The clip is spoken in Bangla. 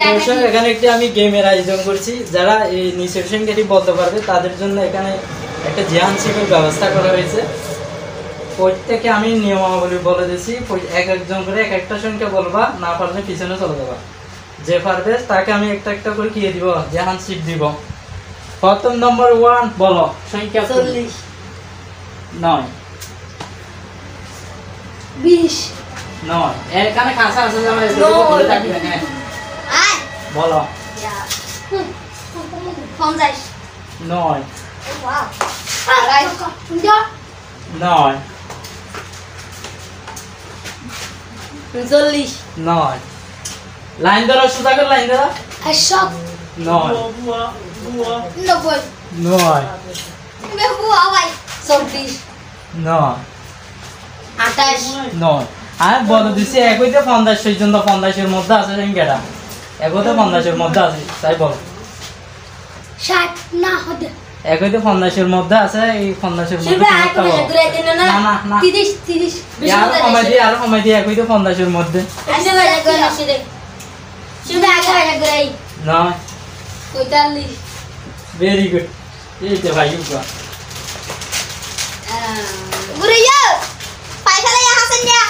দর্শক এখানে একটি আমি গেমের আয়োজন করছি, যারা এই নিচের সংখ্যাটি বলতে পারবে তাদের জন্য এখানে একটা জিহান সিমের ব্যবস্থা করা হয়েছে। প্রত্যেকে আমি নিয়মাবলী বলে দিচ্ছি, এক একজন করে এক একটা সংখ্যা বলবা, না পারলে পিছনে চলে যাবা। যে পারবে তাকে আমি একটা একটা করে কি দিব, জিহান সিট দিব। প্রথম নম্বর 1 বলো সংখ্যা 40 9 20 9 এখানে কাঁচা আছে যে আমরা বলে থাকি হ্যাঁ আয় বলো ইয়া 50 9 ওয়াও আড়াই 9 40 9 লাইন ধরো, সোজা করে লাইন ধরো। 100 9 90 9 বেবু আওয়াই 34 9 28 9 আমি বলে দিছি একইতে 50 পর্যন্ত, 50 এর মধ্যে আছে সংখ্যাটা, একইতে 50 এর মধ্যে আছে, তাই বল 60 না হতে একইতে 50 এর মধ্যে আছে, এই 50 এর মধ্যে কোনটা বল? না না না 30 30 আর কমাই দিয়ে একইতে 50 এর মধ্যে আইসে বাজা করে আসে রে শুনে আগে বাজা করে আই 9 45 ভেরি গুড। এই যে ভাই উঠবা গুরু ইয়া পায়খানা ইয়া হাসেন ইয়া